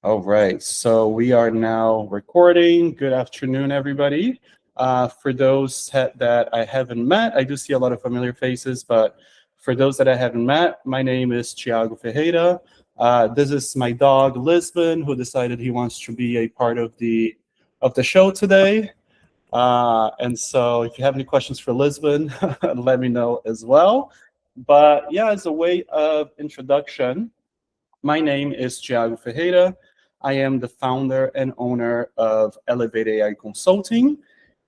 All right, so we are now recording. Good afternoon, everybody. For those that I haven't met, I do see a lot of familiar faces, but for those that I haven't met, my name is Thiago Ferreira. This is my dog, Lisbon, who decided he wants to be a part of the show today. And so if you have any questions for Lisbon, let me know as well. But yeah, as a way of introduction, my name is Thiago Ferreira. I am the founder and owner of Elevate AI Consulting.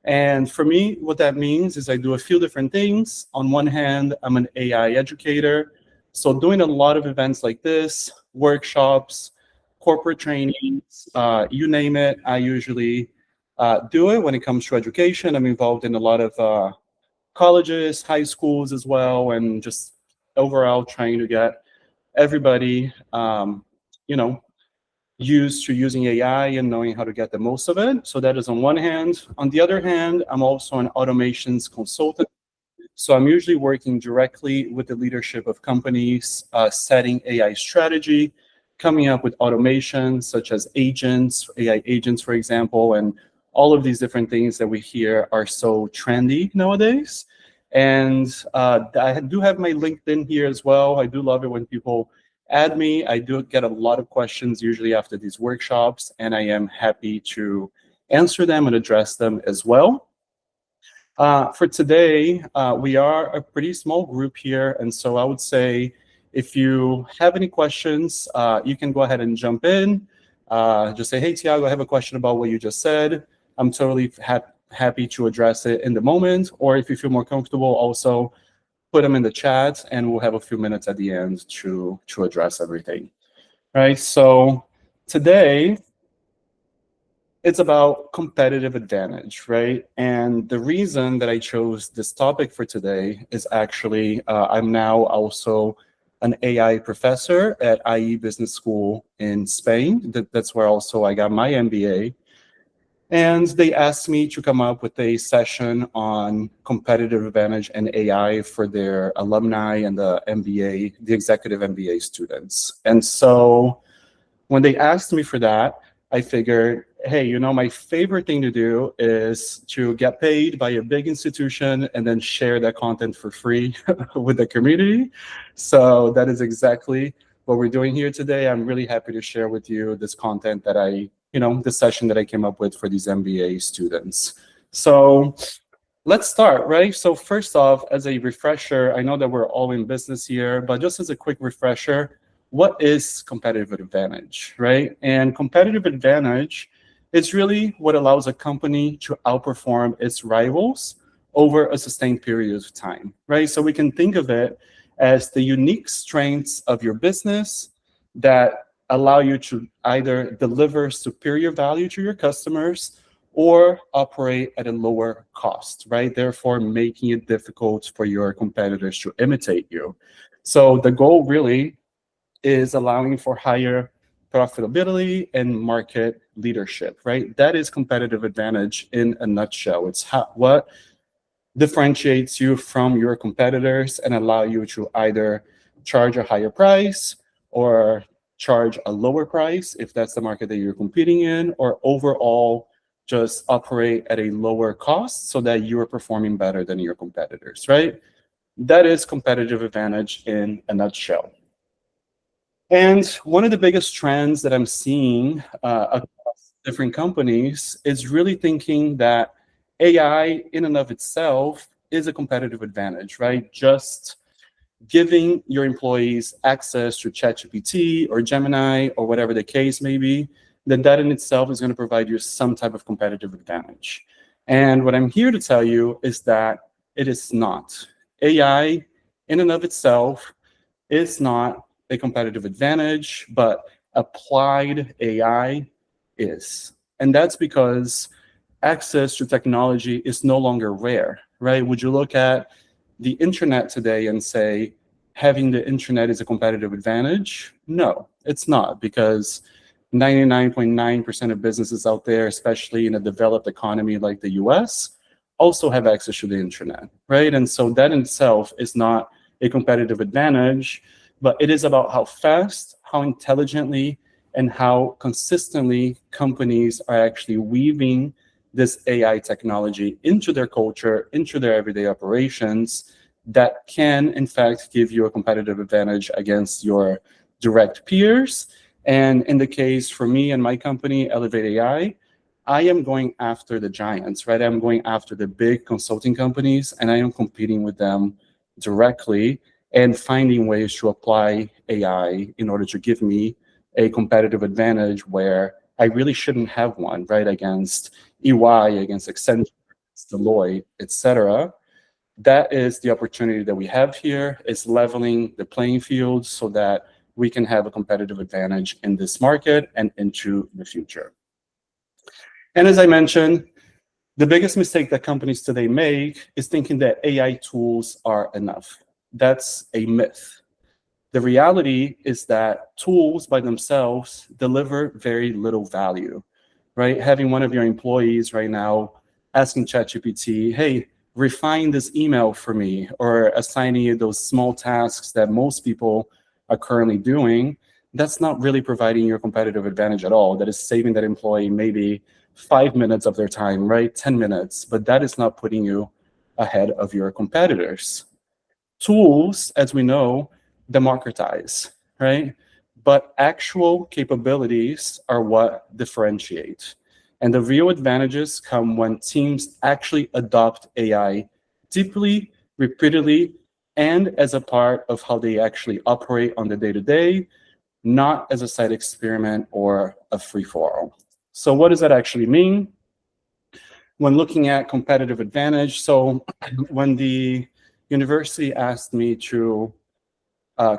And for me, what that means is I do a few different things. On one hand, I'm an AI educator. So doing a lot of events like this, workshops, corporate trainings, you name it, I usually do it when it comes to education. I'm involved in a lot of colleges, high schools as well, and just overall trying to get everybody, you know, used to using AI and knowing how to get the most of it. So that is on one hand. On the other hand, I'm also an automations consultant. So I'm usually working directly with the leadership of companies, setting AI strategy, coming up with automations such as agents, AI agents, for example, and all of these different things that we hear are so trendy nowadays. And I do have my LinkedIn here as well. I do love it when people add me. I do get a lot of questions usually after these workshops, and I am happy to answer them and address them as well. For today, we are a pretty small group here, and so I would say if you have any questions, you can go ahead and jump in. Just say, hey, Thiago, I have a question about what you just said. I'm totally happy to address it in the moment, or if you feel more comfortable, also put them in the chat, and we'll have a few minutes at the end to address everything. Right, so today, it's about competitive advantage, right? And the reason that I chose this topic for today is actually I'm now also an AI professor at IE Business School in Spain. That's where also I got my MBA. And they asked me to come up with a session on competitive advantage and AI for their alumni and the MBA, the executive MBA students. And so when they asked me for that, I figured, hey, you know, my favorite thing to do is to get paid by a big institution and then share that content for free with the community. So that is exactly what we're doing here today. I'm really happy to share with you this content that this session that I came up with for these MBA students. So let's start, right? So first off, as a refresher, I know that we're all in business here, but just as a quick refresher, what is competitive advantage, right? And competitive advantage is really what allows a company to outperform its rivals over a sustained period of time, right? So we can think of it as the unique strengths of your business that allow you to either deliver superior value to your customers or operate at a lower cost, right? Therefore, making it difficult for your competitors to imitate you. So the goal really is allowing for higher profitability and market leadership, right? That is competitive advantage in a nutshell. It's what differentiates you from your competitors and allow you to either charge a higher price or charge a lower price if that's the market that you're competing in, or overall just operate at a lower cost so that you're performing better than your competitors, right? That is competitive advantage in a nutshell. And one of the biggest trends that I'm seeing across different companies is really thinking that AI in and of itself is a competitive advantage, right? Just giving your employees access to ChatGPT or Gemini or whatever the case may be, then that in itself is going to provide you some type of competitive advantage. And what I'm here to tell you is that it is not. AI in and of itself is not a competitive advantage, but applied AI is. And that's because access to technology is no longer rare, right? Would you look at the internet today and say having the internet is a competitive advantage? No, it's not, because 99.9% of businesses out there, especially in a developed economy like the US, also have access to the internet, right? And so that in itself is not a competitive advantage, but it is about how fast, how intelligently, and how consistently companies are actually weaving this AI technology into their culture, into their everyday operations, that can, in fact, give you a competitive advantage against your direct peers. And in the case for me and my company, Elevate AI, I am going after the giants, right? I'm going after the big consulting companies, and I am competing with them directly and finding ways to apply AI in order to give me a competitive advantage where I really shouldn't have one, right? Against EY, against Accenture, against Deloitte, etc. That is the opportunity that we have here, is leveling the playing field so that we can have a competitive advantage in this market and into the future. And as I mentioned, the biggest mistake that companies today make is thinking that AI tools are enough. That's a myth. The reality is that tools by themselves deliver very little value, right? Having one of your employees right now asking ChatGPT, hey, refine this email for me, or assigning you those small tasks that most people are currently doing, that's not really providing your competitive advantage at all. That is saving that employee maybe 5 minutes of their time, right? 10 minutes, but that is not putting you ahead of your competitors. Tools, as we know, democratize, right? But actual capabilities are what differentiate. And the real advantages come when teams actually adopt AI deeply, repeatedly, and as a part of how they actually operate on the day-to-day, not as a side experiment or a free-for-all. So what does that actually mean? When looking at competitive advantage, so when the university asked me to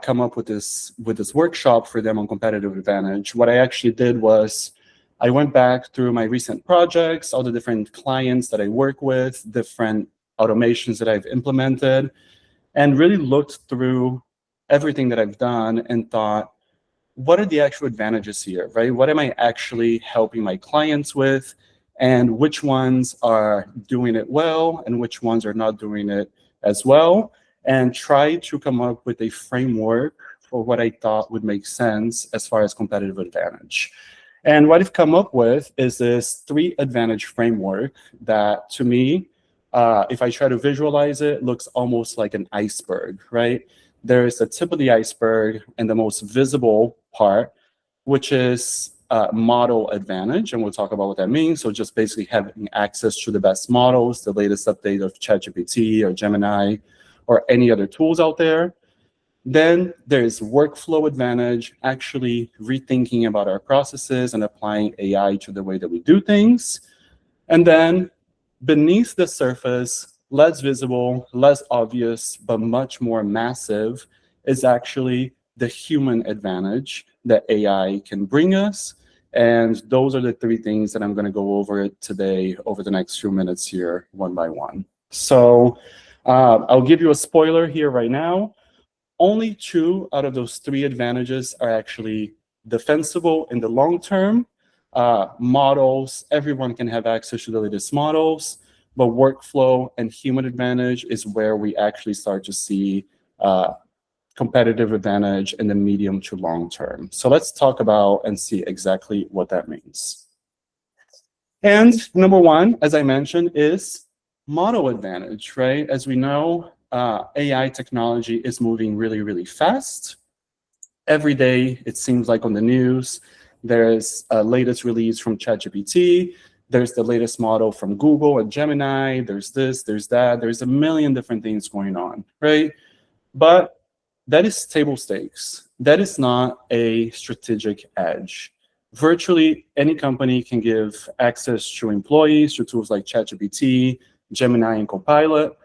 come up with this workshop for them on competitive advantage, what I actually did was I went back through my recent projects, all the different clients that I work with, different automations that I've implemented, and really looked through everything that I've done and thought, what are the actual advantages here, right? What am I actually helping my clients with? And which ones are doing it well and which ones are not doing it as well? And try to come up with a framework for what I thought would make sense as far as competitive advantage. And what I've come up with is this 3 advantage framework that, to me, if I try to visualize it, looks almost like an iceberg, right? There's the tip of the iceberg and the most visible part, which is model advantage, and we'll talk about what that means. So just basically having access to the best models, the latest update of ChatGPT or Gemini or any other tools out there. Then there's workflow advantage, actually rethinking about our processes and applying AI to the way that we do things. And then beneath the surface, less visible, less obvious, but much more massive, is actually the human advantage that AI can bring us. And those are the 3 things that I'm going to go over today over the next few minutes here, one by one. So I'll give you a spoiler here right now. Only 2 out of those 3 advantages are actually defensible in the long term. Models, everyone can have access to the latest models, but workflow and human advantage is where we actually start to see competitive advantage in the medium to long term. So let's talk about and see exactly what that means. And number 1, as I mentioned, is model advantage, right? As we know, AI technology is moving really, really fast. Every day, it seems like on the news, there's a latest release from ChatGPT, there's the latest model from Google and Gemini, there's this, there's that, there's a million different things going on, right? But that is table stakes. That is not a strategic edge. Virtually any company can give access to employees to tools like ChatGPT, Gemini, and Copilot,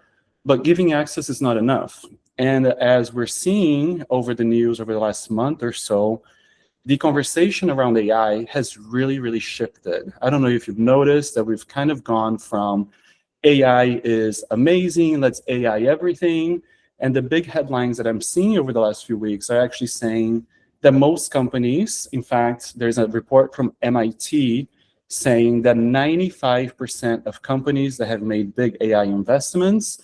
but giving access is not enough. And as we're seeing over the news over the last month or so, the conversation around AI has really, really shifted. I don't know if you've noticed that we've kind of gone from AI is amazing, let's AI everything. And the big headlines that I'm seeing over the last few weeks are actually saying that most companies, in fact, there's a report from MIT saying that 95% of companies that have made big AI investments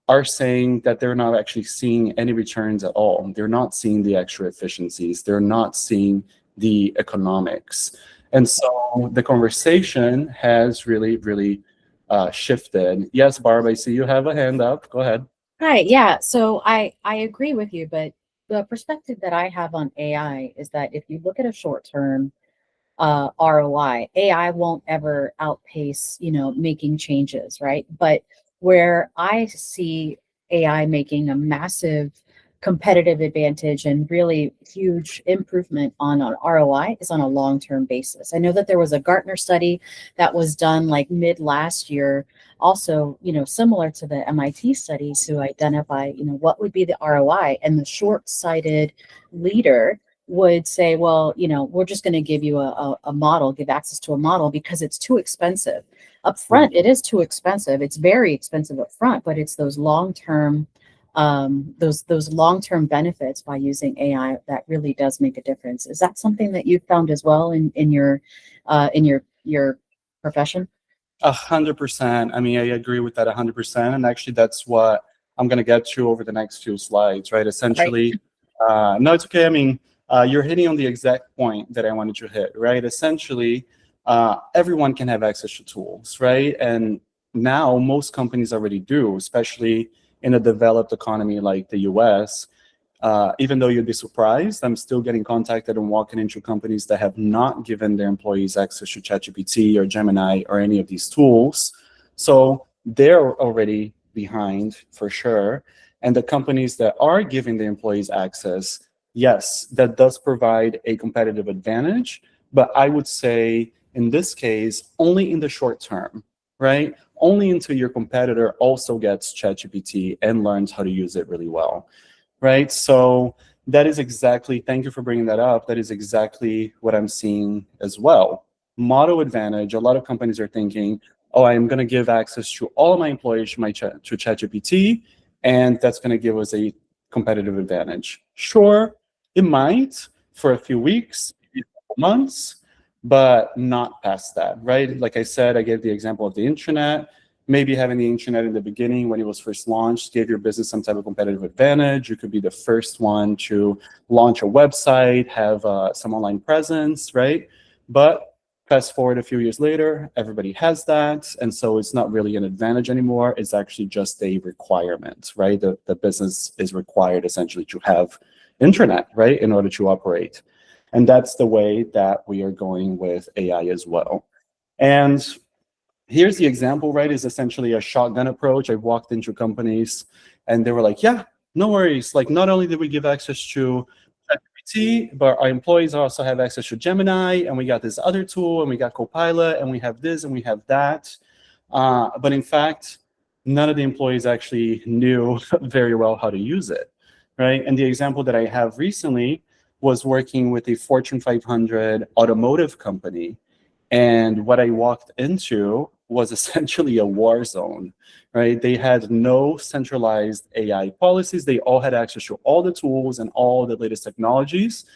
are saying that they're not actually seeing any returns at all. They're not seeing the extra efficiencies. They're not seeing the economics. And so the conversation has really shifted. Yes, Barb, I see you have a hand up. Go ahead. Hi, yeah. So I agree with you, but the perspective that I have on AI is that if you look at a short term ROI, AI won't ever outpace, making changes, right? But where I see AI making a massive competitive advantage and really huge improvement on an ROI is on a long-term basis. I know that there was a Gartner study that was done like mid last year, also, similar to the MIT studies to identify, what would be the ROI, and the short-sighted leader would say, well, we're just going to give you a model, give access to a model because it's too expensive. Up front, it is too expensive. It's very expensive up front, but it's those long-term those long-term benefits by using AI that really does make a difference. Is that something that you've found as well in your profession? 100%. I mean, I agree with that 100%. And actually, that's what I'm going to get to over the next few slides, right? Essentially, no, it's okay. I mean, you're hitting on the exact point that I wanted to hit, right? Essentially, everyone can have access to tools, right? And now most companies already do, especially in a developed economy like the US. Even though you'd be surprised, I'm still getting contacted and walking into companies that have not given their employees access to ChatGPT or Gemini or any of these tools. So they're already behind for sure. And the companies that are giving the employees access, yes, that does provide a competitive advantage. But I would say in this case, only in the short term, right? Only until your competitor also gets ChatGPT and learns how to use it really well. Right, so that is exactly, thank you for bringing that up, that is exactly what I'm seeing as well. Model advantage, a lot of companies are thinking, oh, I'm gonna give access to all my employees to ChatGPT, and that's gonna give us a competitive advantage. Sure, it might for a few weeks, maybe a couple months, but not past that, right? Like I said, I gave the example of the internet. Maybe having the internet in the beginning when it was first launched gave your business some type of competitive advantage. You could be the first one to launch a website, have some online presence, right? But fast forward a few years later, everybody has that. And so it's not really an advantage anymore. It's actually just a requirement, right? The business is required essentially to have internet, right, in order to operate. And that's the way that we are going with AI as well. And here's the example, right, is essentially a shotgun approach. I walked into companies and they were like, yeah, no worries. Like, not only did we give access to ChatGPT, but our employees also have access to Gemini, and we got this other tool, and we got Copilot, and we have this, and we have that. But in fact, none of the employees actually knew very well how to use it, right? And the example that I have recently was working with a Fortune 500 automotive company. And what I walked into was essentially a war zone, right? They had no centralized AI policies. They all had access to all the tools and all the latest technologies.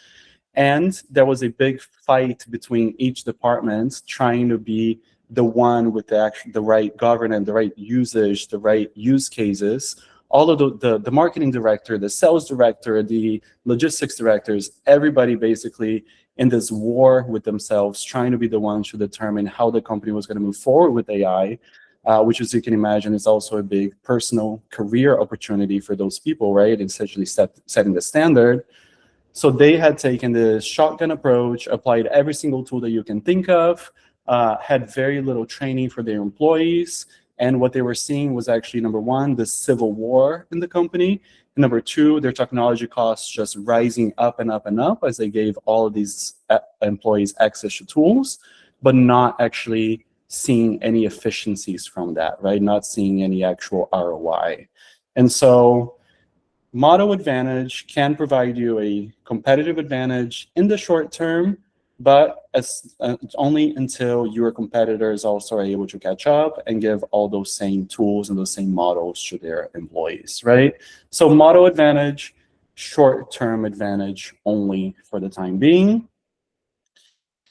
And there was a big fight between each department trying to be the one with the right governance, the right usage, the right use cases. All of the marketing director, the sales director, the logistics directors, everybody basically in this war with themselves, trying to be the ones to determine how the company was going to move forward with AI, which, as you can imagine, is also a big personal career opportunity for those people, right? Essentially setting the standard. So they had taken the shotgun approach, applied every single tool that you can think of, had very little training for their employees. And what they were seeing was actually, number one, the civil war in the company. And number two, their technology costs just rising up and up and up as they gave all of these employees access to tools, but not actually seeing any efficiencies from that, right? Not seeing any actual ROI. And so model advantage can provide you a competitive advantage in the short term, but only until your competitors also are able to catch up and give all those same tools and those same models to their employees, right? So model advantage, short-term advantage only for the time being.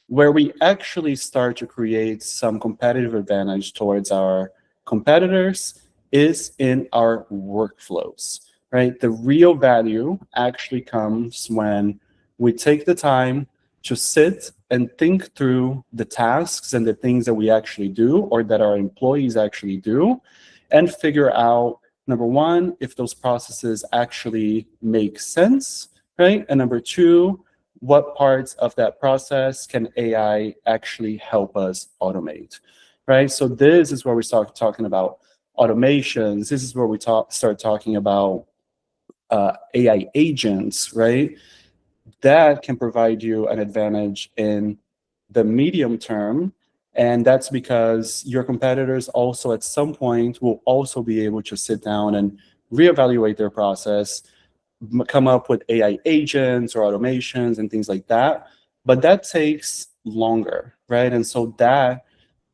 Where we actually start to create some competitive advantage towards our competitors is in our workflows, right? The real value actually comes when we take the time to sit and think through the tasks and the things that we actually do or that our employees actually do, and figure out, number one, if those processes actually make sense, right? And number two, what parts of that process can AI actually help us automate, right? So this is where we start talking about automations. This is where we start talking about AI agents, right? That can provide you an advantage in the medium term. And that's because your competitors also at some point will also be able to sit down and reevaluate their process, come up with AI agents or automations and things like that. But that takes longer, right? And so that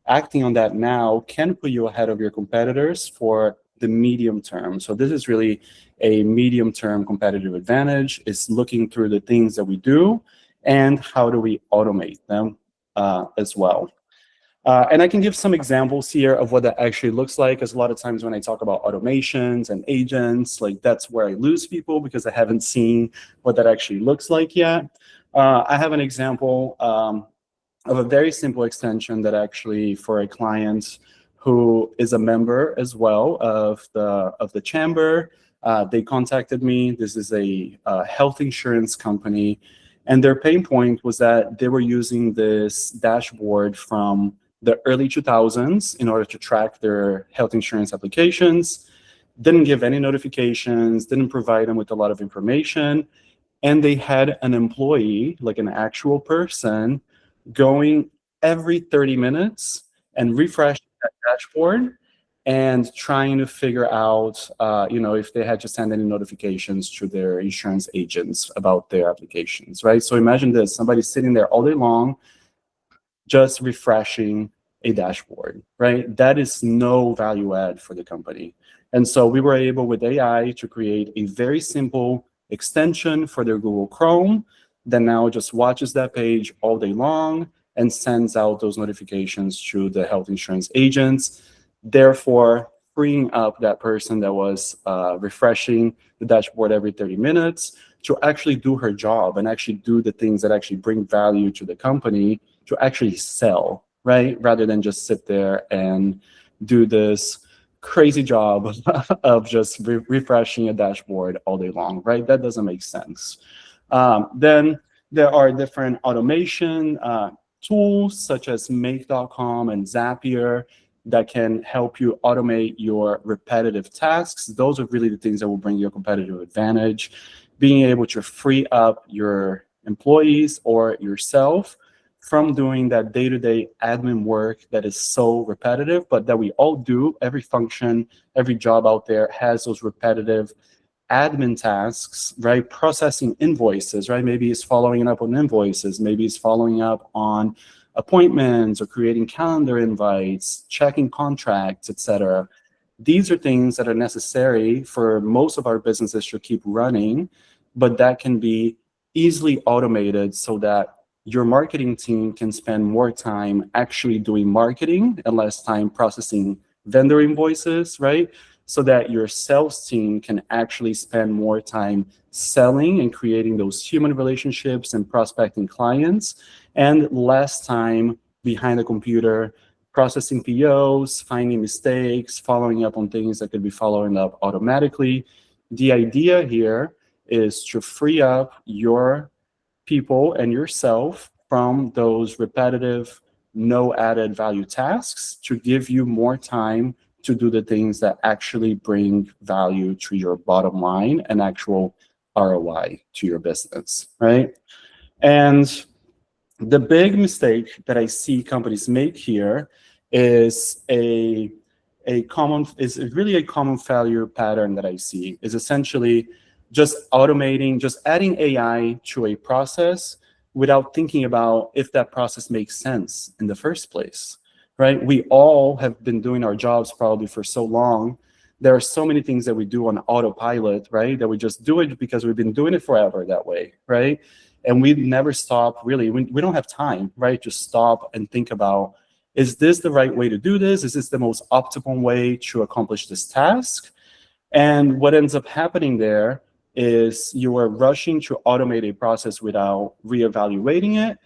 acting on that now can put you ahead of your competitors for the medium term. So this is really a medium term competitive advantage, is looking through the things that we do and how do we automate them as well. And I can give some examples here of what that actually looks like, because a lot of times when I talk about automations and agents, like that's where I lose people because I haven't seen what that actually looks like yet. I have an example of a very simple extension that actually for a client who is a member as well of the chamber. They contacted me. This is a health insurance company, and their pain point was that they were using this dashboard from the early 2000s in order to track their health insurance applications, didn't give any notifications, didn't provide them with a lot of information, and they had an employee, like an actual person, going every 30 minutes and refreshing that dashboard and trying to figure out, if they had to send any notifications to their insurance agents about their applications, right? So imagine this, somebody sitting there all day long, just refreshing a dashboard, right? That is no value add for the company. And so we were able with AI to create a very simple extension for their Google Chrome that now just watches that page all day long and sends out those notifications to the health insurance agents, therefore freeing up that person that was refreshing the dashboard every 30 minutes to actually do her job and actually do the things that actually bring value to the company, to actually sell, right? Rather than just sit there and do this crazy job of just refreshing a dashboard all day long, right? That doesn't make sense. Then there are different automation tools such as Make.com and Zapier that can help you automate your repetitive tasks. Those are really the things that will bring you a competitive advantage. Being able to free up your employees or yourself from doing that day-to-day admin work that is so repetitive, but that we all do. Every function, every job out there has those repetitive admin tasks, right? Processing invoices, right? Maybe it's following up on invoices. Maybe it's following up on appointments or creating calendar invites, checking contracts, etc. These are things that are necessary for most of our businesses to keep running, but that can be easily automated so that your marketing team can spend more time actually doing marketing and less time processing vendor invoices, right? So that your sales team can actually spend more time selling and creating those human relationships and prospecting clients, and less time behind the computer processing POs, finding mistakes, following up on things that could be following up automatically. The idea here is to free up your people and yourself from those repetitive, no added value tasks to give you more time to do the things that actually bring value to your bottom line and actual ROI to your business, right? And the big mistake that I see companies make here is really a common failure pattern that I see, is essentially just automating, just adding AI to a process without thinking about if that process makes sense in the first place, right? We all have been doing our jobs probably for so long. There are so many things that we do on autopilot, right? That we just do it because we've been doing it forever that way, right? And we never stop, really. We don't have time, right, to stop and think about, is this the right way to do this? Is this the most optimal way to accomplish this task? And what ends up happening there is you are rushing to automate a process without reevaluating it.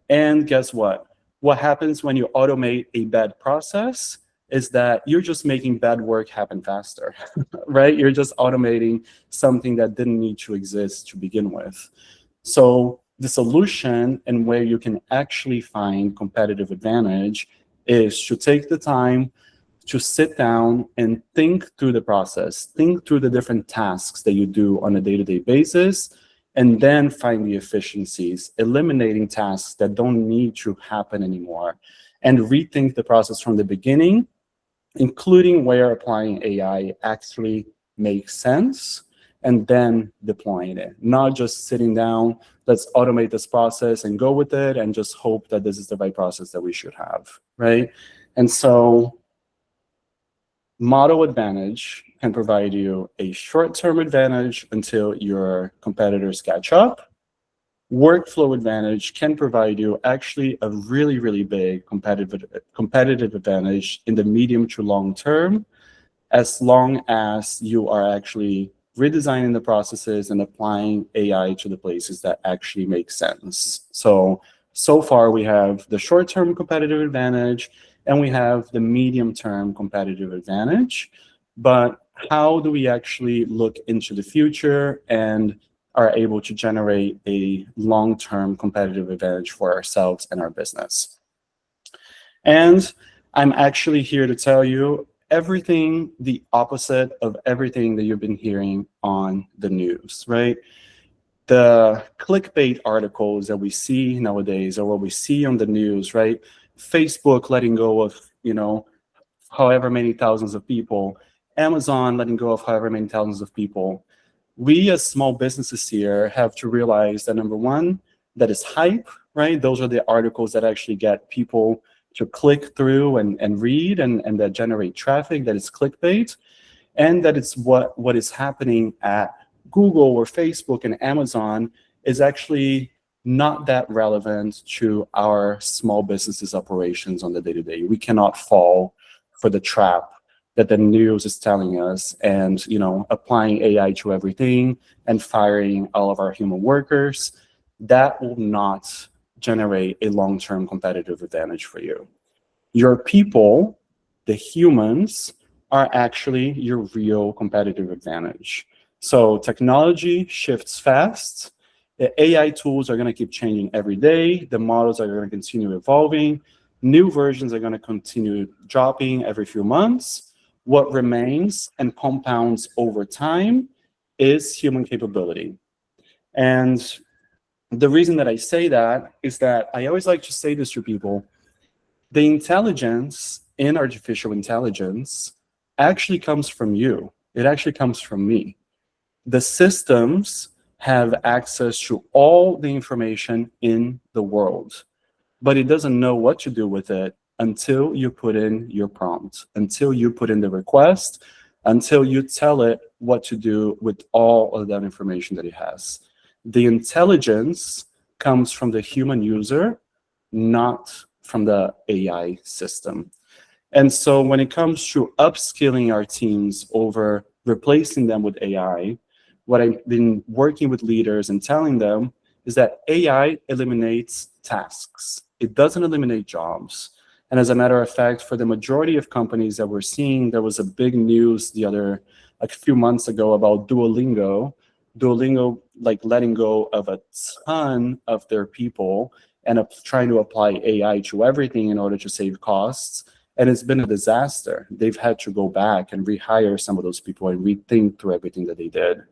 And guess what? What happens when you automate a bad process is that you're just making bad work happen faster, right? You're just automating something that didn't need to exist to begin with. So the solution and where you can actually find competitive advantage is to take the time to sit down and think through the process, think through the different tasks that you do on a day-to-day basis, and then find the efficiencies, eliminating tasks that don't need to happen anymore, and rethink the process from the beginning, including where applying AI actually makes sense, and then deploying it. Not just sitting down, let's automate this process and go with it and just hope that this is the right process that we should have, right? And so model advantage can provide you a short-term advantage until your competitors catch up. Workflow advantage can provide you actually a really, really big competitive advantage in the medium to long term, as long as you are actually redesigning the processes and applying AI to the places that actually make sense. So far we have the short-term competitive advantage and we have the medium-term competitive advantage. But how do we actually look into the future and are able to generate a long-term competitive advantage for ourselves and our business? And I'm actually here to tell you everything the opposite of everything that you've been hearing on the news, right? The clickbait articles that we see nowadays, or what we see on the news, right? Facebook letting go of, however many thousands of people, Amazon letting go of however many thousands of people. We as small businesses here have to realize that, number one, that is hype, right? Those are the articles that actually get people to click through and read and that generate traffic, that is clickbait, and that it's what is happening at Google or Facebook and Amazon is actually not that relevant to our small businesses operations on the day-to-day. We cannot fall for the trap that the news is telling us and, applying AI to everything and firing all of our human workers. That will not generate a long-term competitive advantage for you. Your people, the humans, are actually your real competitive advantage. So technology shifts fast. The AI tools are going to keep changing every day. The models are going to continue evolving. New versions are going to continue dropping every few months. What remains and compounds over time is human capability. And the reason that I say that is that I always like to say this to people. The intelligence in artificial intelligence actually comes from you. It actually comes from me. The systems have access to all the information in the world, but it doesn't know what to do with it until you put in your prompt, until you put in the request, until you tell it what to do with all of that information that it has. The intelligence comes from the human user, not from the AI system. And so when it comes to upskilling our teams over replacing them with AI, what I've been working with leaders and telling them is that AI eliminates tasks. It doesn't eliminate jobs. And as a matter of fact, for the majority of companies that we're seeing, there was a big news a few months ago about Duolingo like letting go of a ton of their people and trying to apply AI to everything in order to save costs. And it's been a disaster. They've had to go back and rehire some of those people and rethink through everything that they did.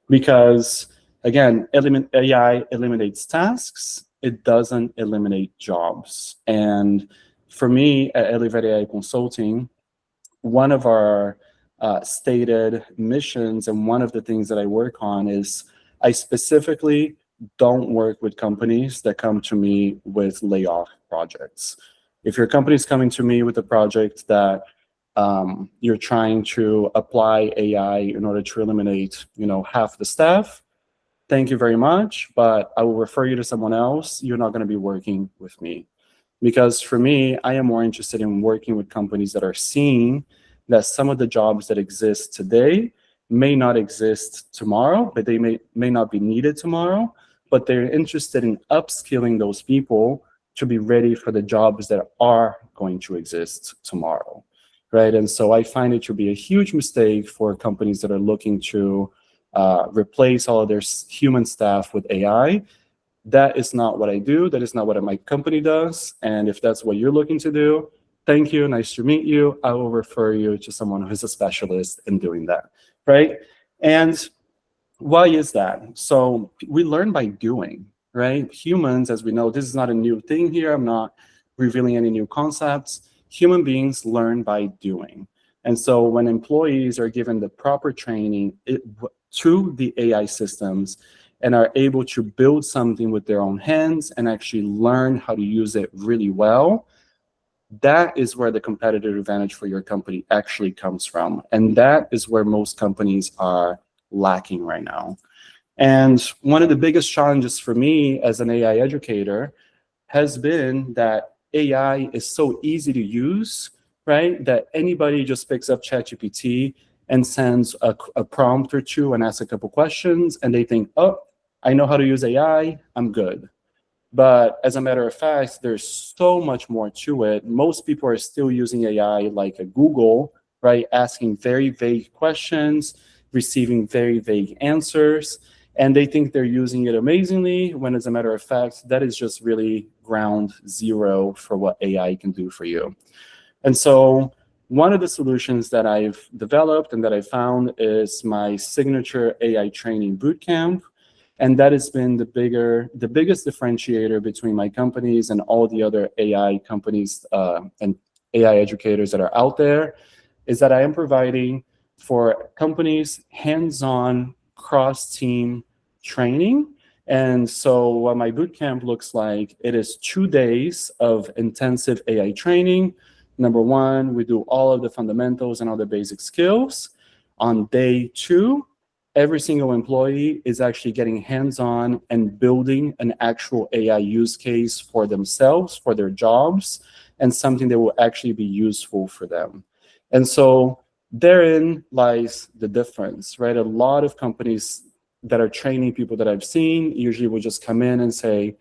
Because, again, AI eliminates tasks. It doesn't eliminate jobs. And for me, at Elevate AI Consulting, one of our stated missions and one of the things that I work on is I specifically don't work with companies that come to me with layoff projects. If your company is coming to me with a project that you're trying to apply AI in order to eliminate, half the staff, thank you very much, but I will refer you to someone else. You're not going to be working with me. Because for me, I am more interested in working with companies that are seeing that some of the jobs that exist today may not exist tomorrow, but they may not be needed tomorrow, but they're interested in upskilling those people to be ready for the jobs that are going to exist tomorrow, right? And so I find it to be a huge mistake for companies that are looking to replace all of their human staff with AI. That is not what I do. That is not what my company does. And if that's what you're looking to do, thank you, nice to meet you. I will refer you to someone who's a specialist in doing that, right? And why is that? So we learn by doing, right? Humans, as we know, this is not a new thing here. I'm not revealing any new concepts. Human beings learn by doing. And so when employees are given the proper training through the AI systems and are able to build something with their own hands and actually learn how to use it really well, that is where the competitive advantage for your company actually comes from. And that is where most companies are lacking right now. And one of the biggest challenges for me as an AI educator has been that AI is so easy to use, right? That anybody just picks up ChatGPT and sends a prompt or two and asks a couple questions, and they think, oh, I know how to use AI, I'm good. But as a matter of fact, there's so much more to it. Most people are still using AI like a Google, right? Asking very vague questions, receiving very vague answers, and they think they're using it amazingly, when as a matter of fact, that is just really ground zero for what AI can do for you. And so one of the solutions that I've developed and that I found is my signature AI training bootcamp. And that has been the biggest differentiator between my companies and all the other AI companies and AI educators that are out there, is that I am providing for companies hands-on cross-team training. And so what my bootcamp looks like, it is 2 days of intensive AI training. Number one, we do all of the fundamentals and all the basic skills. On day 2, every single employee is actually getting hands-on and building an actual AI use case for themselves, for their jobs, and something that will actually be useful for them. And so therein lies the difference, right? A lot of companies that are training people that I've seen usually will just come in and say,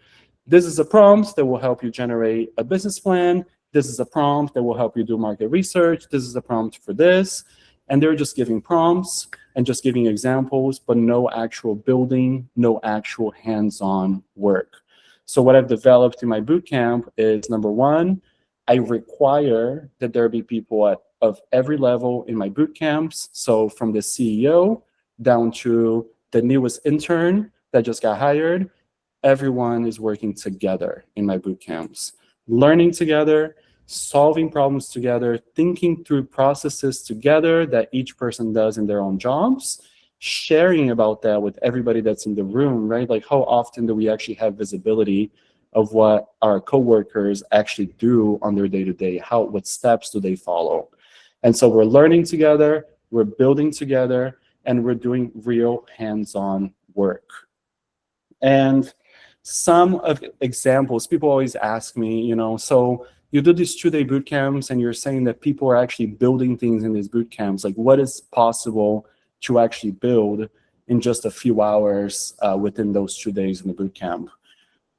this is a prompt that will help you generate a business plan. This is a prompt that will help you do market research. This is a prompt for this. And they're just giving prompts and just giving examples, but no actual building, no actual hands-on work. So what I've developed in my bootcamp is, number one, I require that there be people of every level in my bootcamps. So from the CEO down to the newest intern that just got hired, everyone is working together in my bootcamps, learning together, solving problems together, thinking through processes together that each person does in their own jobs, sharing about that with everybody that's in the room, right? Like, how often do we actually have visibility of what our coworkers actually do on their day-to-day? What steps do they follow? And so we're learning together, we're building together, and we're doing real hands-on work. And some of examples, people always ask me, so you do these 2-day boot camps and you're saying that people are actually building things in these boot camps. Like, what is possible to actually build in just a few hours within those 2 days in the boot camp?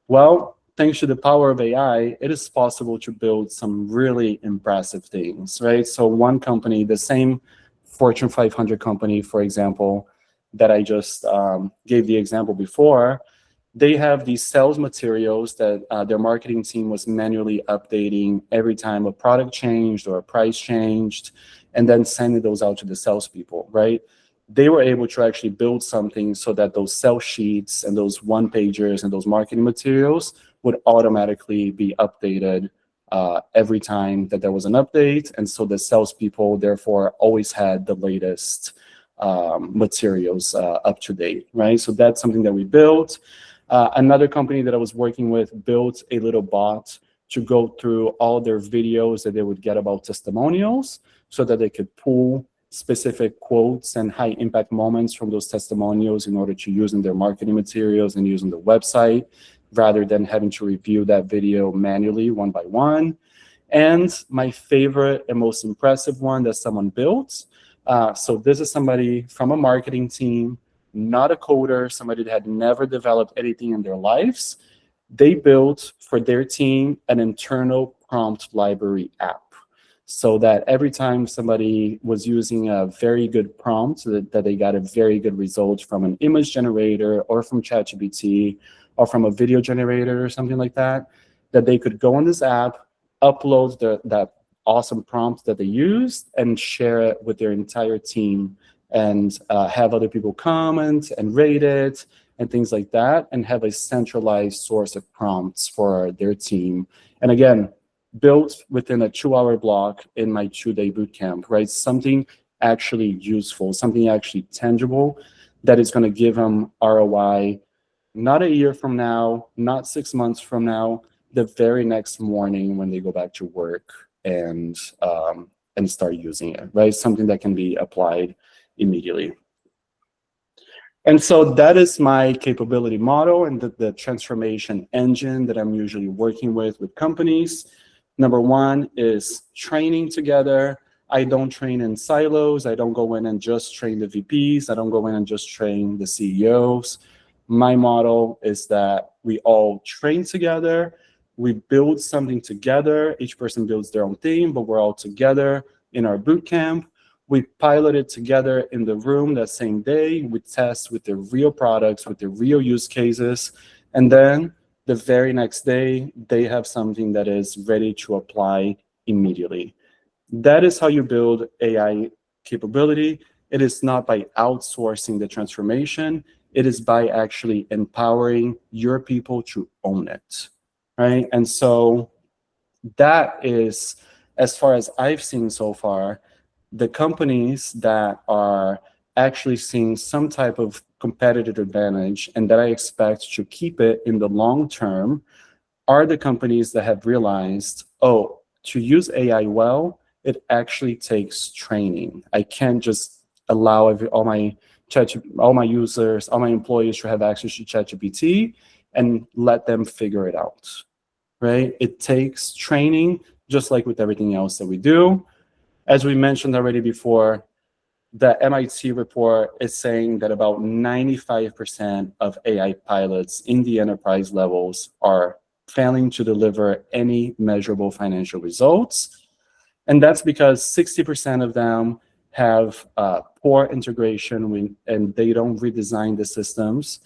Well, thanks to the power of AI, it is possible to build some really impressive things, right? So one company, the same Fortune 500 company, for example, that I just gave the example before, they have these sales materials that their marketing team was manually updating every time a product changed or a price changed, and then sending those out to the salespeople, right? They were able to actually build something so that those sales sheets and those one-pagers and those marketing materials would automatically be updated every time that there was an update. And so the salespeople, therefore, always had the latest materials up to date, right? So that's something that we built. Another company that I was working with built a little bot to go through all their videos that they would get about testimonials so that they could pull specific quotes and high impact moments from those testimonials in order to use in their marketing materials and use on the website, rather than having to review that video manually one by one. And my favorite and most impressive one that someone built So this is somebody from a marketing team, not a coder, somebody that had never developed anything in their lives. They built for their team an internal prompt library app, so that every time somebody was using a very good prompt, that they got a very good result from an image generator or from ChatGPT or from a video generator or something like that, that they could go on this app, upload that awesome prompt that they used, and share it with their entire team, and have other people comment and rate it and things like that, and have a centralized source of prompts for their team. And again, built within a 2-hour block in my 2-day bootcamp, right? Something actually useful, something actually tangible that is going to give them ROI, not a year from now, not 6 months from now, the very next morning when they go back to work and start using it, right? Something that can be applied immediately. And so that is my capability model and the transformation engine that I'm usually working with companies. Number one is training together. I don't train in silos. I don't go in and just train the VPs. I don't go in and just train the CEOs. My model is that we all train together. We build something together. Each person builds their own thing, but we're all together in our boot camp. We pilot it together in the room that same day. We test with the real products, with the real use cases. And then the very next day, they have something that is ready to apply immediately. That is how you build AI capability. It is not by outsourcing the transformation. It is by actually empowering your people to own it, right? And so that is, as far as I've seen so far, the companies that are actually seeing some type of competitive advantage and that I expect to keep it in the long term are the companies that have realized, oh, to use AI well, it actually takes training. I can't just allow all my users, all my employees to have access to ChatGPT and let them figure it out, right? It takes training, just like with everything else that we do. As we mentioned already before, the MIT report is saying that about 95% of AI pilots in the enterprise levels are failing to deliver any measurable financial results. And that's because 60% of them have poor integration and they don't redesign the systems.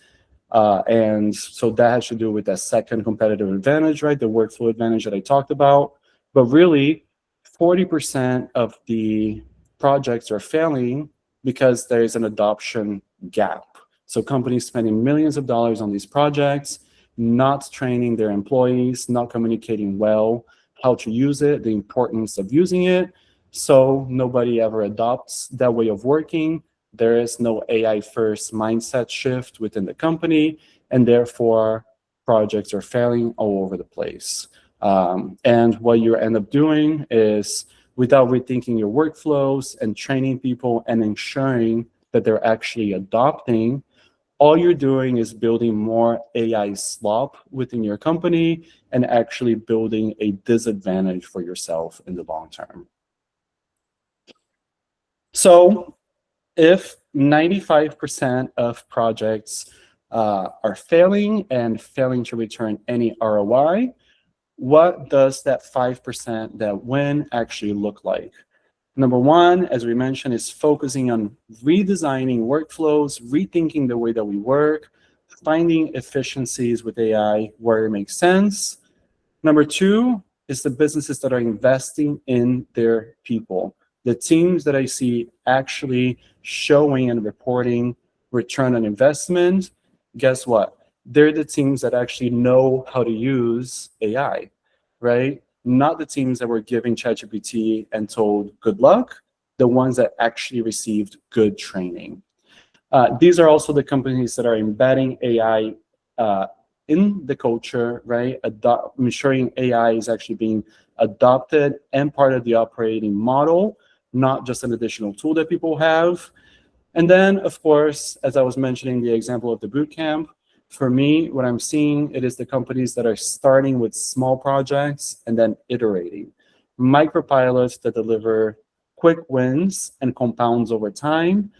And so that has to do with that second competitive advantage, right? The workflow advantage that I talked about. But really, 40% of the projects are failing because there is an adoption gap. So companies spending millions of dollars on these projects, not training their employees, not communicating well how to use it, the importance of using it. So nobody ever adopts that way of working. There is no AI first mindset shift within the company, and therefore projects are failing all over the place. And what you end up doing is, without rethinking your workflows and training people and ensuring that they're actually adopting, all you're doing is building more AI slop within your company and actually building a disadvantage for yourself in the long term. So if 95% of projects are failing and failing to return any ROI, what does that 5% that win actually look like? Number one, as we mentioned, is focusing on redesigning workflows, rethinking the way that we work, finding efficiencies with AI where it makes sense. Number two is the businesses that are investing in their people. The teams that I see actually showing and reporting return on investment, guess what? They're the teams that actually know how to use AI, right? Not the teams that were giving ChatGPT and told good luck, the ones that actually received good training. These are also the companies that are embedding AI in the culture, right? Ensuring AI is actually being adopted and part of the operating model, not just an additional tool that people have. And then, of course, as I was mentioning the example of the bootcamp, for me, what I'm seeing, it is the companies that are starting with small projects and then iterating. Micropilots that deliver quick wins and compounds over time.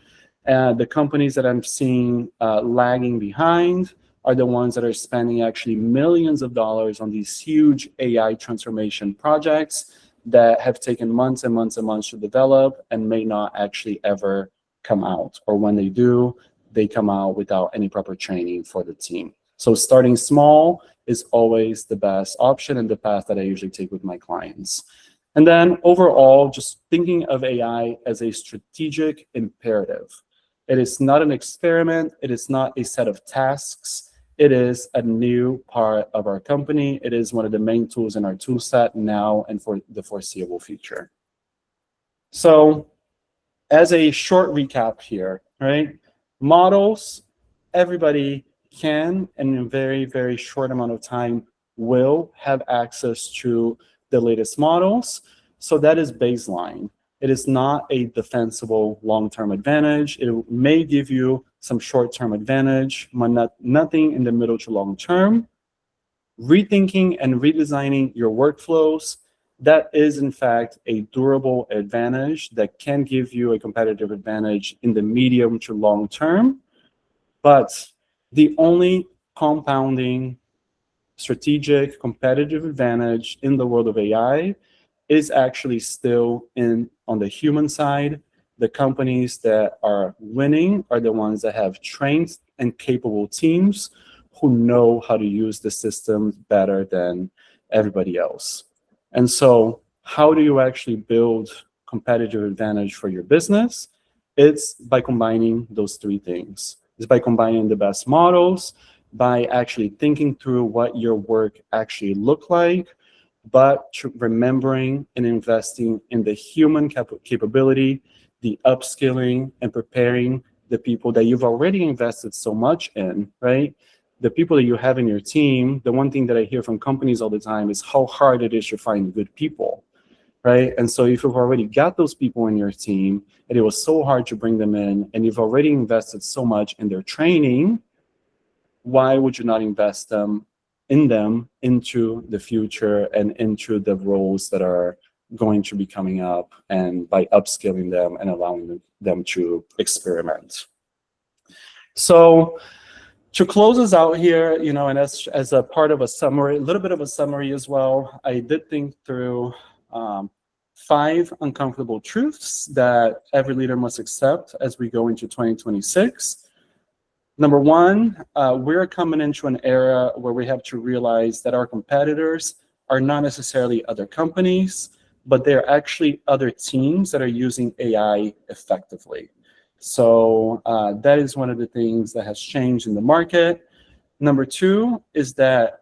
The companies that I'm seeing lagging behind are the ones that are spending actually millions of dollars on these huge AI transformation projects that have taken months and months and months to develop and may not actually ever come out. Or when they do, they come out without any proper training for the team. So starting small is always the best option and the path that I usually take with my clients. And then overall, just thinking of AI as a strategic imperative. It is not an experiment. It is not a set of tasks. It is a new part of our company. It is one of the main tools in our tool set now and for the foreseeable future. So as a short recap here, right? Models, everybody can, and in a very, very short amount of time, will have access to the latest models. So that is baseline. It is not a defensible long-term advantage. It may give you some short-term advantage, but nothing in the middle to long term. Rethinking and redesigning your workflows, that is in fact a durable advantage that can give you a competitive advantage in the medium to long term. But the only compounding strategic competitive advantage in the world of AI is actually still on the human side. The companies that are winning are the ones that have trained and capable teams who know how to use the systems better than everybody else. And so how do you actually build competitive advantage for your business? It's by combining those three things. It's by combining the best models, by actually thinking through what your work actually look like, but remembering and investing in the human capability, the upskilling and preparing the people that you've already invested so much in, right? The people that you have in your team, the one thing that I hear from companies all the time is how hard it is to find good people, right? And so if you've already got those people in your team and it was so hard to bring them in and you've already invested so much in their training, why would you not invest in them into the future and into the roles that are going to be coming up, and by upskilling them and allowing them to experiment? So to close us out here, and as a part of a summary, a little bit of a summary as well, I did think through 5 uncomfortable truths that every leader must accept as we go into 2026. Number 1, we're coming into an era where we have to realize that our competitors are not necessarily other companies, but they're actually other teams that are using AI effectively. So that is one of the things that has changed in the market. Number 2 is that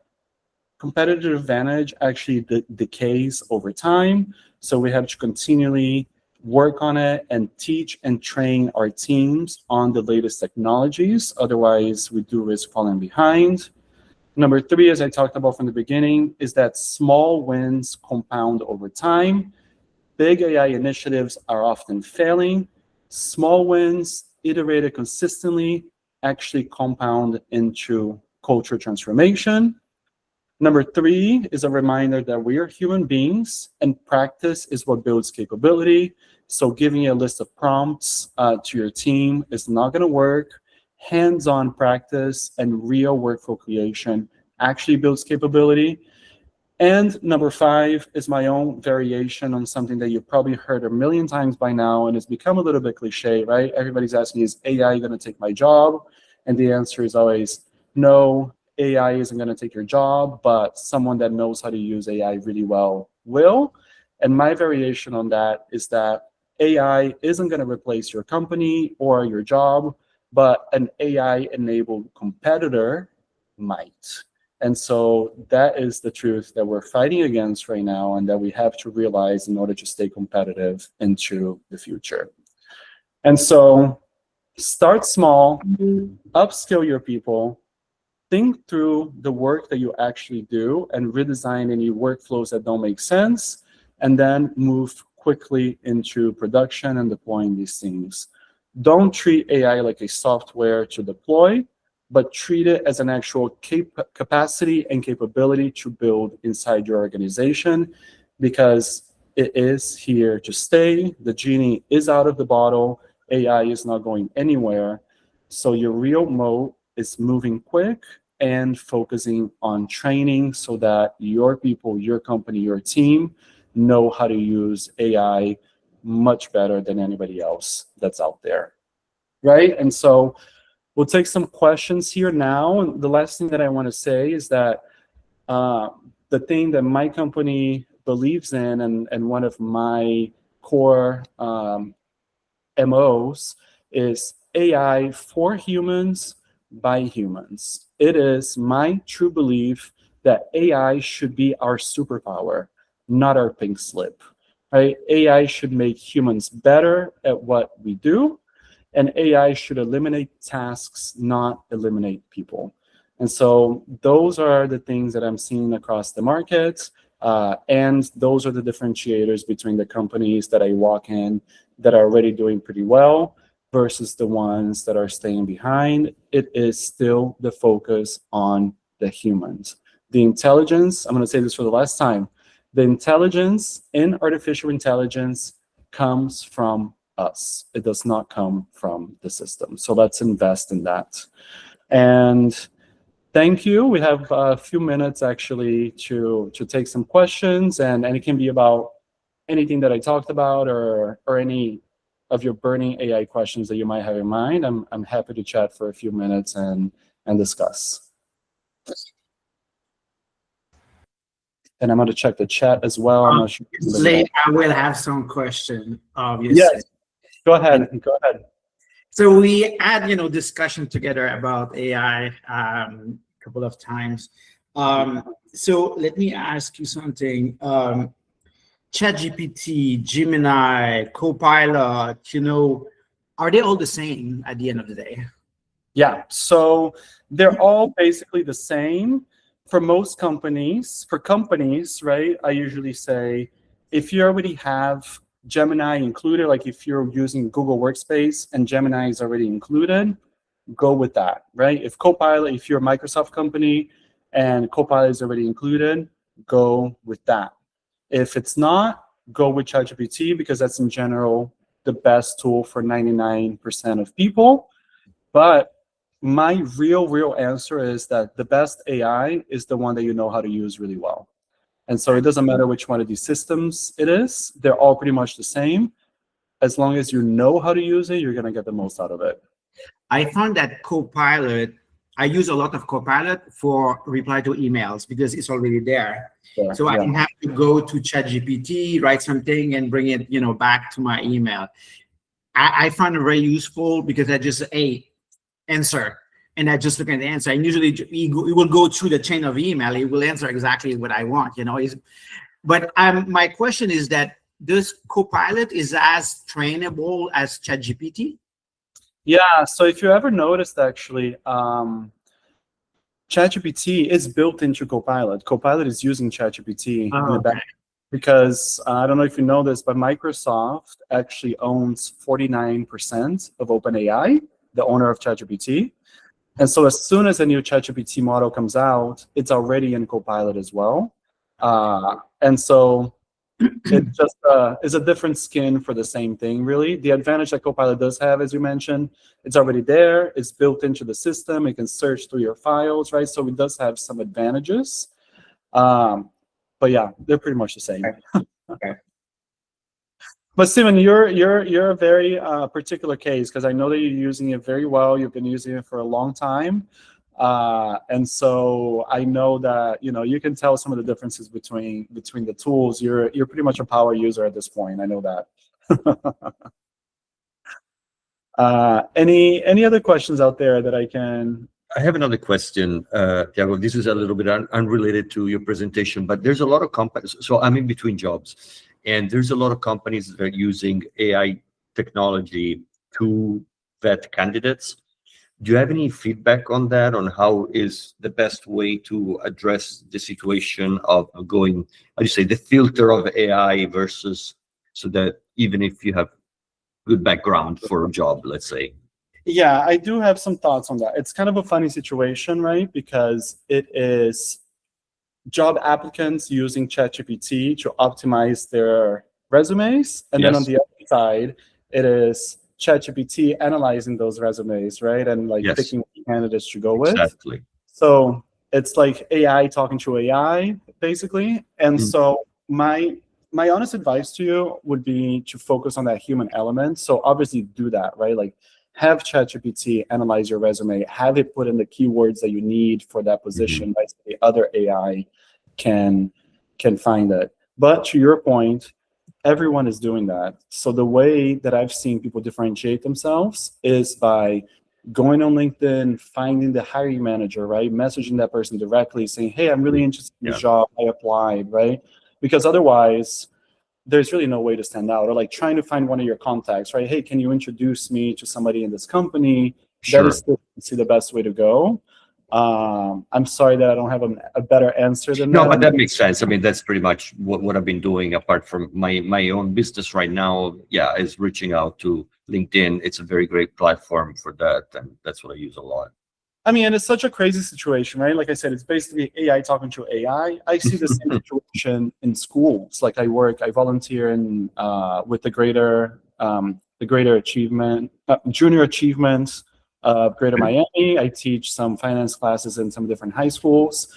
competitive advantage actually decays over time. So we have to continually work on it and teach and train our teams on the latest technologies. Otherwise, we do risk falling behind. Number 3, as I talked about from the beginning, is that small wins compound over time. Big AI initiatives are often failing. Small wins, iterated consistently, actually compound into culture transformation. Number 3 is a reminder that we are human beings and practice is what builds capability. So giving a list of prompts to your team is not going to work. Hands-on practice and real workflow creation actually builds capability. And number 5 is my own variation on something that you've probably heard a million times by now, and it's become a little bit cliche, right? Everybody's asking, is AI going to take my job? And the answer is always, no, AI isn't going to take your job, but someone that knows how to use AI really well will. And my variation on that is that AI isn't going to replace your company or your job, but an AI-enabled competitor might. And so that is the truth that we're fighting against right now and that we have to realize in order to stay competitive into the future. And so start small, upskill your people, think through the work that you actually do and redesign any workflows that don't make sense, and then move quickly into production and deploying these things. Don't treat AI like a software to deploy, but treat it as an actual capacity and capability to build inside your organization, because it is here to stay. The genie is out of the bottle. AI is not going anywhere. So your real moat is moving quick and focusing on training so that your people, your company, your team know how to use AI much better than anybody else that's out there, right? And so we'll take some questions here now. And the last thing that I want to say is that the thing that my company believes in, and one of my core MOs, is AI for humans by humans. It is my true belief that AI should be our superpower, not our pink slip. Right? AI should make humans better at what we do, and AI should eliminate tasks, not eliminate people. And so those are the things that I'm seeing across the market. And those are the differentiators between the companies that I walk in that are already doing pretty well versus the ones that are staying behind. It is still the focus on the humans. The intelligence, I'm going to say this for the last time, the intelligence in artificial intelligence comes from us. It does not come from the system. So let's invest in that. And thank you. We have a few minutes actually to take some questions, and it can be about anything that I talked about or any of your burning AI questions that you might have in mind. I'm happy to chat for a few minutes and discuss. And I'm going to check the chat as well. I'm not sure. Late, I will have some question, obviously. Yes, go ahead. Go ahead. So we had, discussion together about AI a couple of times. So let me ask you something. ChatGPT, Gemini, Copilot, are they all the same at the end of the day? Yeah, so they're all basically the same. For most companies, right, I usually say, if you already have Gemini included, like if you're using Google Workspace and Gemini is already included, go with that, right? If Copilot, if you're a Microsoft company and Copilot is already included, go with that. If it's not, go with ChatGPT, because that's in general the best tool for 99% of people. But my real answer is that the best AI is the one that you know how to use really well. And so it doesn't matter which one of these systems it is. They're all pretty much the same. As long as you know how to use it, you're going to get the most out of it. I found that Copilot, I use a lot of Copilot for reply to emails because it's already there. Yeah, so I don't have to go to ChatGPT, write something and bring it, back to my email. I find it very useful because I just, answer. And I just look at the answer. And usually it will go through the chain of email. It will answer exactly what I want, But my question is that this Copilot is as trainable as ChatGPT? Yeah, so if you ever noticed, actually, ChatGPT is built into Copilot. Copilot is using ChatGPT in the back, because I don't know if you know this, but Microsoft actually owns 49% of OpenAI, the owner of ChatGPT. And so as soon as a new ChatGPT model comes out, it's already in Copilot as well. And so it just is a different skin for the same thing, really. The advantage that Copilot does have, as you mentioned, it's already there. It's built into the system. It can search through your files, right? So it does have some advantages. But yeah, they're pretty much the same. Okay. But Steven, you're a very particular case, because I know that you're using it very well. You've been using it for a long time. And so I know that, you can tell some of the differences between the tools. You're pretty much a power user at this point. I know that. Any other questions out there that I can? I have another question, Thiago. This is a little bit unrelated to your presentation, but there's a lot of companies. So I'm in between jobs, and there's a lot of companies that are using AI technology to vet candidates. Do you have any feedback on that, on how is the best way to address the situation of going, how do you say, the filter of AI versus, so that even if you have good background for a job, let's say? Yeah, I do have some thoughts on that. It's kind of a funny situation, right? Because it is job applicants using ChatGPT to optimize their resumes. And then on Yes. the other side, it is ChatGPT analyzing those resumes, right? And like Yes. picking candidates to go with. Exactly. So it's like AI talking to AI, basically. And Mm. so my honest advice to you would be to focus on that human element. So obviously do that, right? Like have ChatGPT analyze your resume, have it put in the keywords that you need for that position. Basically, other AI can find it. But to your point, everyone is doing that. So the way that I've seen people differentiate themselves is by going on LinkedIn, finding the hiring manager, right? Messaging that person directly saying, hey, I'm really interested in this job. I applied, right? Because otherwise, there's really no way to stand out. Or like trying to find one of your contacts, right? Hey, can you introduce me to somebody in this company? Sure. That is still the best way to go. I'm sorry that I don't have a better answer than that. No, but that makes sense. I mean, that's pretty much what I've been doing apart from my own business right now. Yeah, is reaching out to LinkedIn. It's a very great platform for that. And that's what I use a lot. I mean, and it's such a crazy situation, right? Like I said, it's basically AI talking to AI. I see the same situation in schools. Like I volunteer in with the Greater Achievement, Junior Achievement of Greater Miami. I teach some finance classes in some different high schools,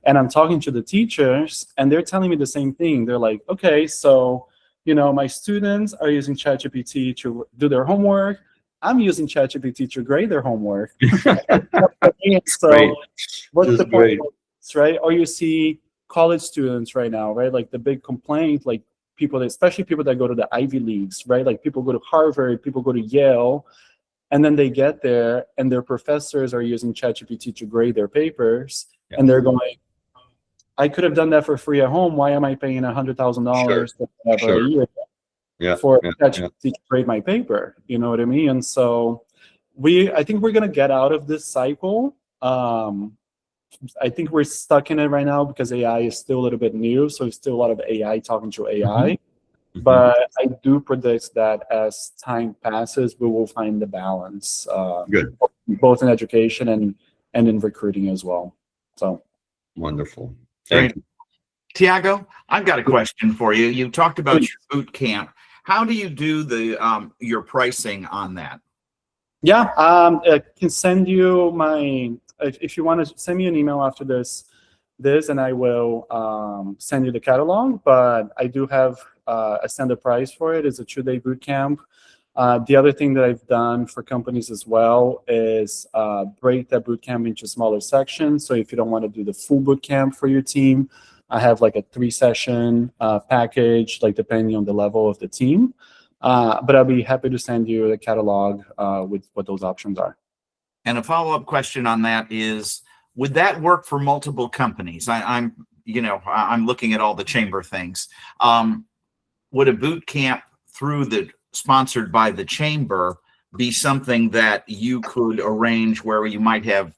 and I'm talking to the teachers, and they're telling me the same thing. They're like, okay, so my students are using ChatGPT to do their homework. I'm using ChatGPT to grade their homework. So Right. what's Just the point, great. right? Or you see college students right now, right? Like the big complaint, like especially people that go to the Ivy Leagues, right? Like people go to Harvard, people go to Yale, and then they get there and their professors are using ChatGPT to grade their papers. Yeah. And they're going, I could have done that for free at home. Why am I paying $100,000 a year? For ChatGPT to grade my paper, you know what I mean? And so I think we're gonna get out of this cycle. I think we're stuck in it right now because AI is still a little bit new, so there's still a lot of AI talking to AI. But I do predict that as time passes, we will find the balance, Good. both in education and in recruiting as well. So Wonderful. Great. Thank you. Tiago, I've got a question for you. You talked about your boot camp. How do you do your pricing on that? Yeah, I can send you if you want to send me an email after this, and I will send you the catalog. But I do have a standard price for it. It's a 2-day boot camp. The other thing that I've done for companies as well is break that boot camp into smaller sections. So if you don't want to do the full boot camp for your team, I have like a 3-session package, like depending on the level of the team. But I'll be happy to send you the catalog with what those options are. And a follow-up question on that is, would that work for multiple companies? I'm looking at all the chamber things. Would a boot camp sponsored by the chamber be something that you could arrange where you might have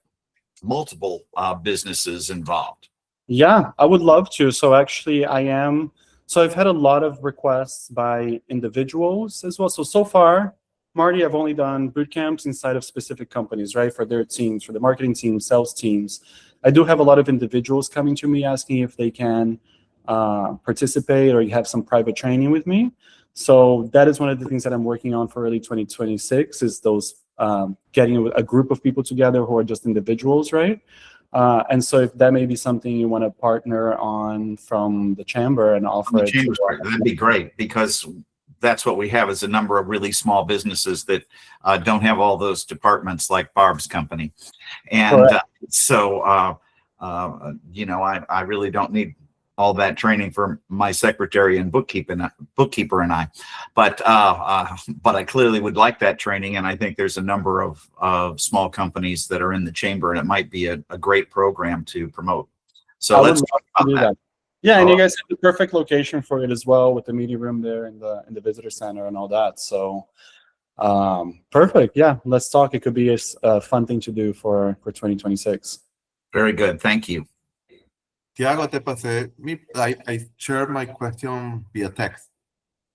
multiple businesses involved? Yeah, I would love to. So actually I've had a lot of requests by individuals as well. So far, Marty, I've only done boot camps inside of specific companies, right? For their teams, for the marketing team, sales teams. I do have a lot of individuals coming to me asking if they can participate or have some private training with me. So that is one of the things that I'm working on for early 2026 is those getting a group of people together who are just individuals, right? And so if that may be something you want to partner on from the chamber and offer it to, that'd be great, because that's what we have is a number of really small businesses that don't have all those departments like Barb's company. And I really don't need all that training for my secretary and bookkeeper and I, but I clearly would like that training. And I think there's a number of small companies that are in the chamber, and it might be a great program to promote. So let's talk about that. Yeah, and you guys have the perfect location for it as well, with the meeting room there in the visitor center and all that. So perfect. Yeah, let's talk. It could be a fun thing to do for 2026. Very good. Thank you. Tiago, I shared my question via text.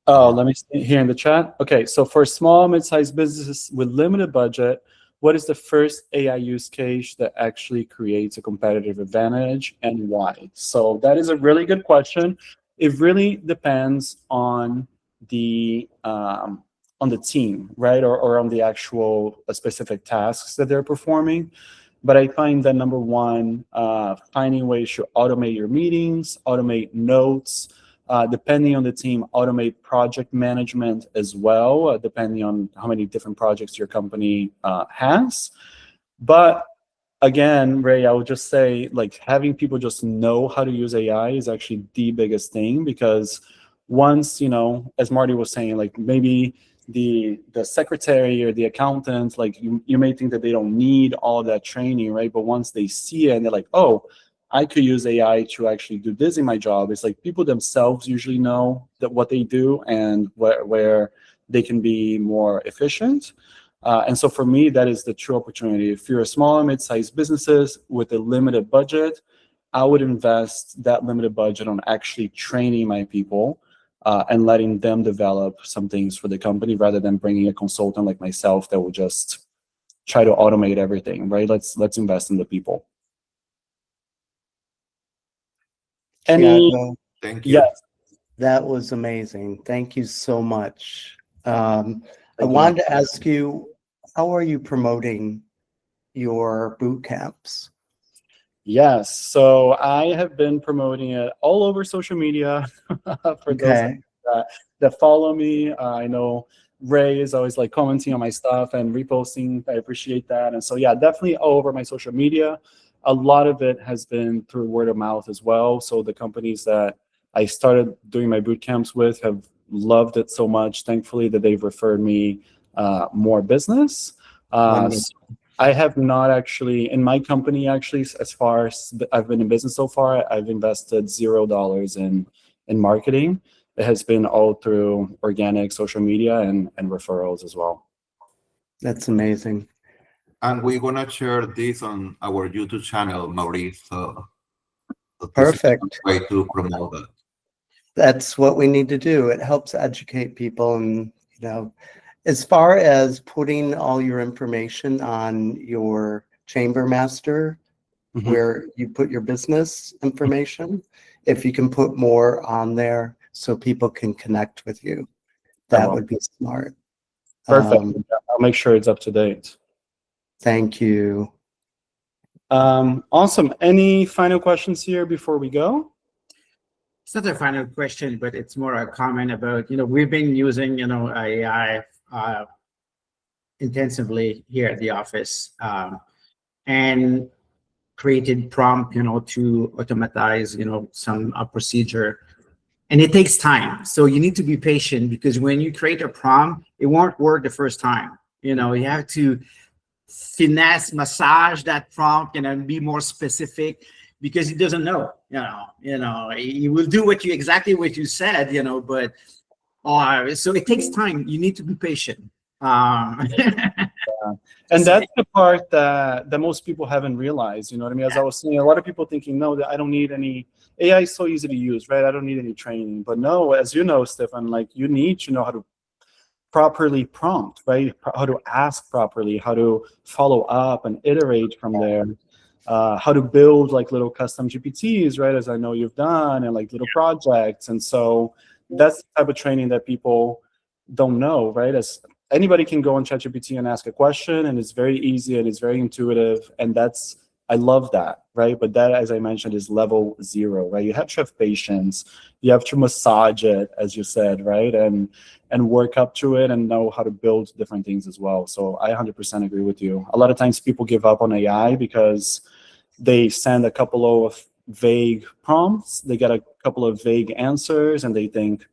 Oh, let me see here in the chat. Okay, so for small, mid-sized businesses with limited budget, what is the first AI use case that actually creates a competitive advantage and why? So that is a really good question. It really depends on the team, right? Or on the actual specific tasks that they're performing. But I find that number one, finding ways to automate your meetings, automate notes, depending on the team, automate project management as well, depending on how many different projects your company has. But again, Ray, I would just say, like, having people just know how to use AI is actually the biggest thing, because once, as Marty was saying, like, maybe the secretary or the accountant, like, you may think that they don't need all of that training, right? But once they see it and they're like, oh, I could use AI to actually do this in my job. It's like people themselves usually know that what they do and where they can be more efficient. And so for me, that is the true opportunity. If you're a small and mid-sized businesses with a limited budget, I would invest that limited budget on actually training my people and letting them develop some things for the company, rather than bringing a consultant like myself that will just try to automate everything, right? Let's invest in the people. Thiago, Thank you. Yes. that was amazing. Thank you so much. I you. wanted to ask you, how are you promoting your boot camps? Yes. So I have been promoting it all over social media for those that follow me. I know Ray is always like commenting on my stuff and reposting. I appreciate that. And so, yeah, definitely all over my social media. A lot of it has been through word of mouth as well. So the companies that I started doing my boot camps with have loved it so much, thankfully, that they've referred me more business. So I have not actually, in my company, actually, as far as I've been in business so far, I've invested $0 in marketing. It has been all through organic social media and referrals as well. That's amazing. And we're gonna share this on our YouTube channel, Maurice. So this is Perfect. a way to promote it. That's what we need to do. It helps educate people. And, as far as putting all your information on your chamber master, where you put your business information, if you can put more on there so people can connect with you, that would be smart. Perfect. I'll make sure it's up to date. Thank you. Awesome. Any final questions here before we go? It's not a final question, but it's more a comment about, we've been using, AI intensively here at the office, and created prompt, to automatize, some procedure. And it takes time. So you need to be patient, because when you create a prompt, it won't work the first time. You have to finesse, massage that prompt, and be more specific, because he doesn't know, he will do exactly what you said, but so it takes time. You need to be patient. And that's the part that most people haven't realized, you know what I mean? As I was saying, a lot of people thinking, no, that I don't need any, AI is so easy to use, right? I don't need any training. But no, as you know, Stefan, like, you need to know how to properly prompt, right? How to ask properly, how to follow up and iterate from there. How to build like little custom GPTs, right? As I know you've done, and like little projects. And so that's the type of training that people don't know, right? As anybody can go on ChatGPT and ask a question, and it's very easy and it's very intuitive. And I love that, right? But that, as I mentioned, is level 0, right? You have to have patience. You have to massage it, as you said, right? And work up to it and know how to build different things as well. So I 100% agree with you. A lot of times people give up on AI because they send a couple of vague prompts, they get a couple of vague answers, and they think,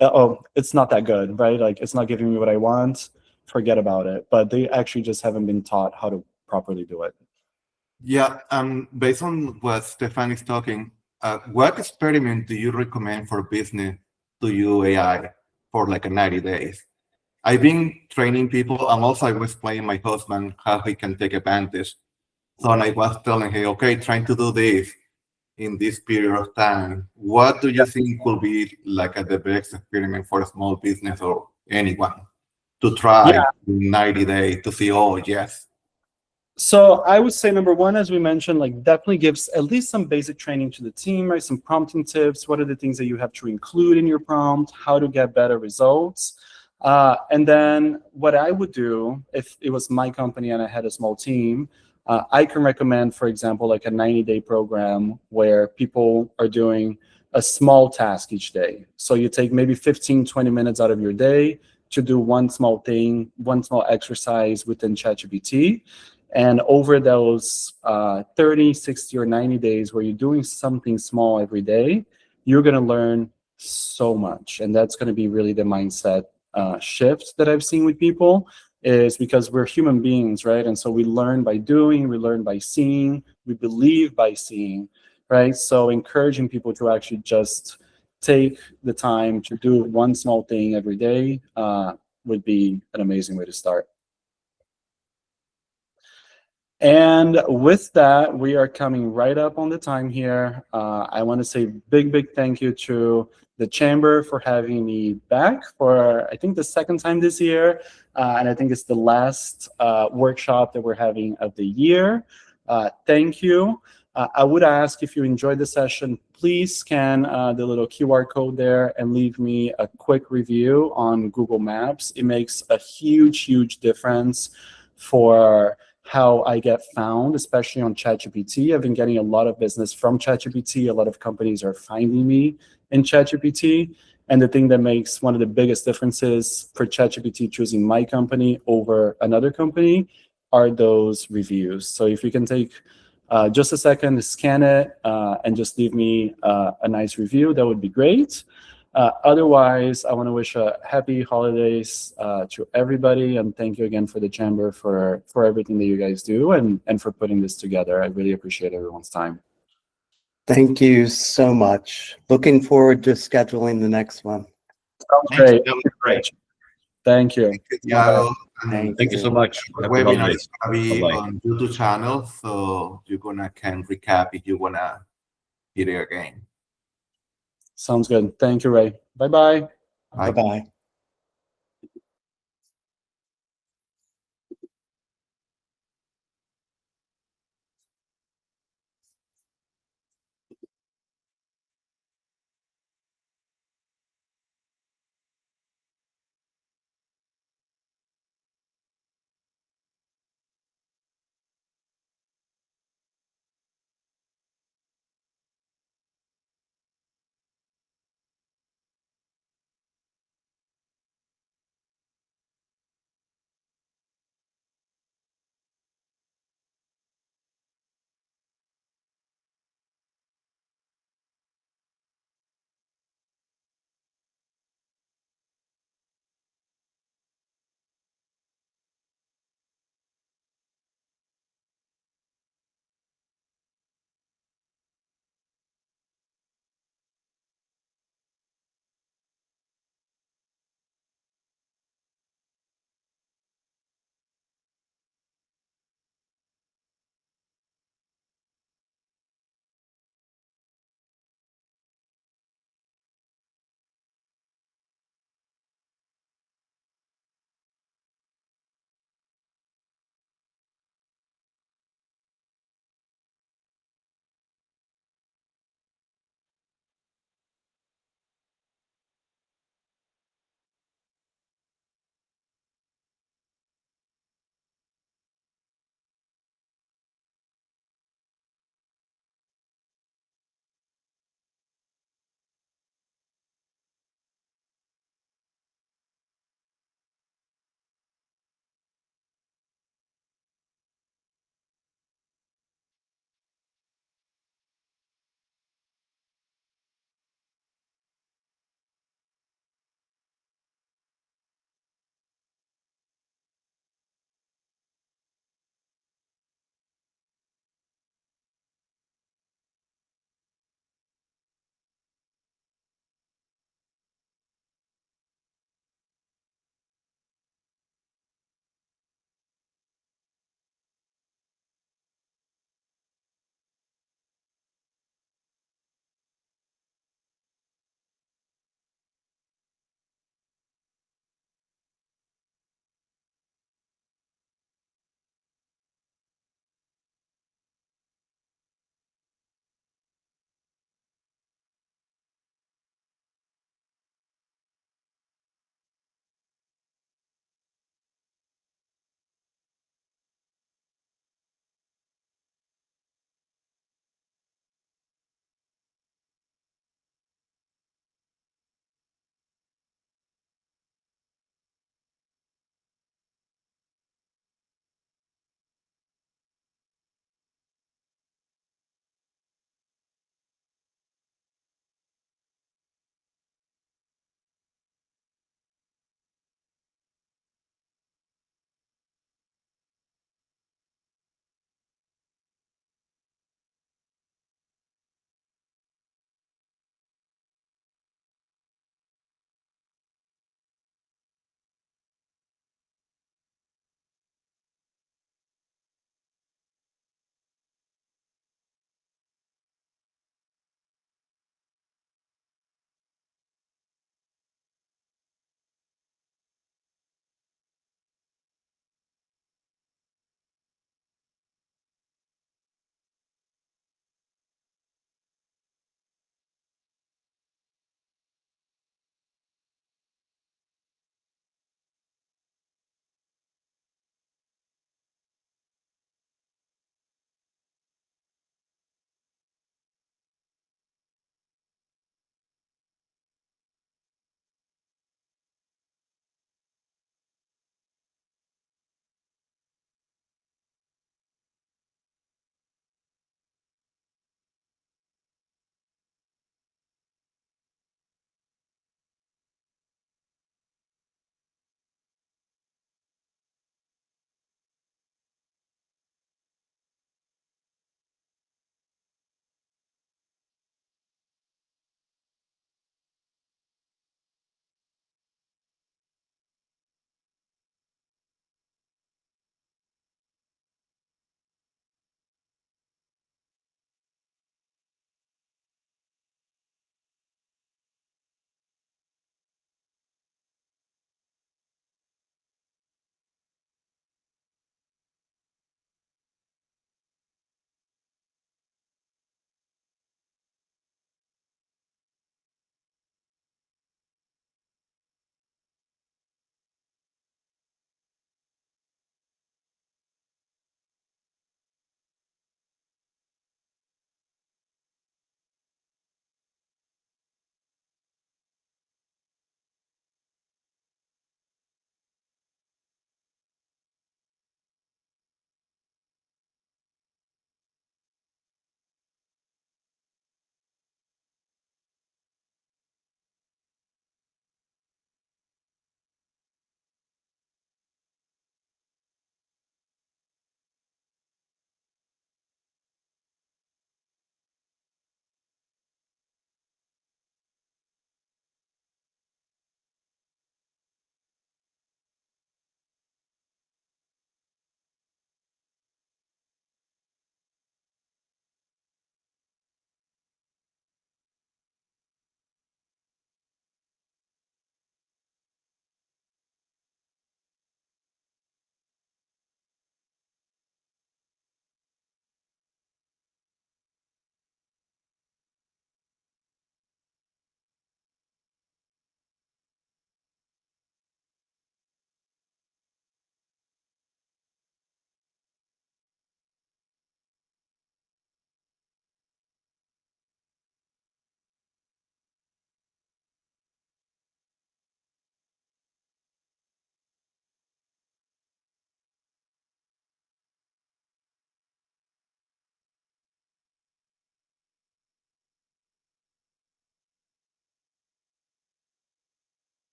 oh, it's not that good, right? Like, it's not giving me what I want, forget about it. But they actually just haven't been taught how to properly do it. Yeah, based on what Stefan is talking, what experiment do you recommend for business to use AI for like 90 days? I've been training people, and also I was explaining my husband how he can take advantage. So I was telling him, okay, trying to do this in this period of time. What do you think will be like the best experiment for a small business or anyone to try in 90 days to see, oh, yes, So I would say number one, as we mentioned, like definitely gives at least some basic training to the team, right? Some prompting tips. What are the things that you have to include in your prompt? How to get better results? And then what I would do if it was my company and I had a small team, I can recommend, for example, like a 90-day program where people are doing a small task each day. So you take maybe 15, 20 minutes out of your day to do one small thing, one small exercise within ChatGPT. And over those 30, 60, or 90 days where you're doing something small every day, you're going to learn so much. And that's going to be really the mindset shift that I've seen with people, is because we're human beings, right? And so we learn by doing, we learn by seeing, we believe by seeing, right? So encouraging people to actually just take the time to do one small thing every day would be an amazing way to start. And with that, we are coming right up on the time here. I want to say big thank you to the Chamber for having me back for, I think, the second time this year. And I think it's the last workshop that we're having of the year. Thank you. I would ask, if you enjoyed the session, please scan the little QR code there and leave me a quick review on Google Maps. It makes a huge difference for how I get found, especially on ChatGPT. I've been getting a lot of business from ChatGPT. A lot of companies are finding me in ChatGPT. And the thing that makes one of the biggest differences for ChatGPT choosing my company over another company are those reviews. So if you can take just a second to scan it and just leave me a nice review, that would be great. Otherwise, I want to wish a happy holidays to everybody, and thank you again for the Chamber for everything that you guys do and for putting this together. I really appreciate everyone's time. Thank you so much. Looking forward to scheduling the next one. Sounds Thanks, great. that was great. Thank you. Thiago, Thank Thank you so much. The Happy webinar holidays. is gonna be Bye-bye. on YouTube channel, so you're gonna can recap if you wanna hear it again. Sounds good. Thank you, Ray. Bye-bye. Bye. Bye-bye.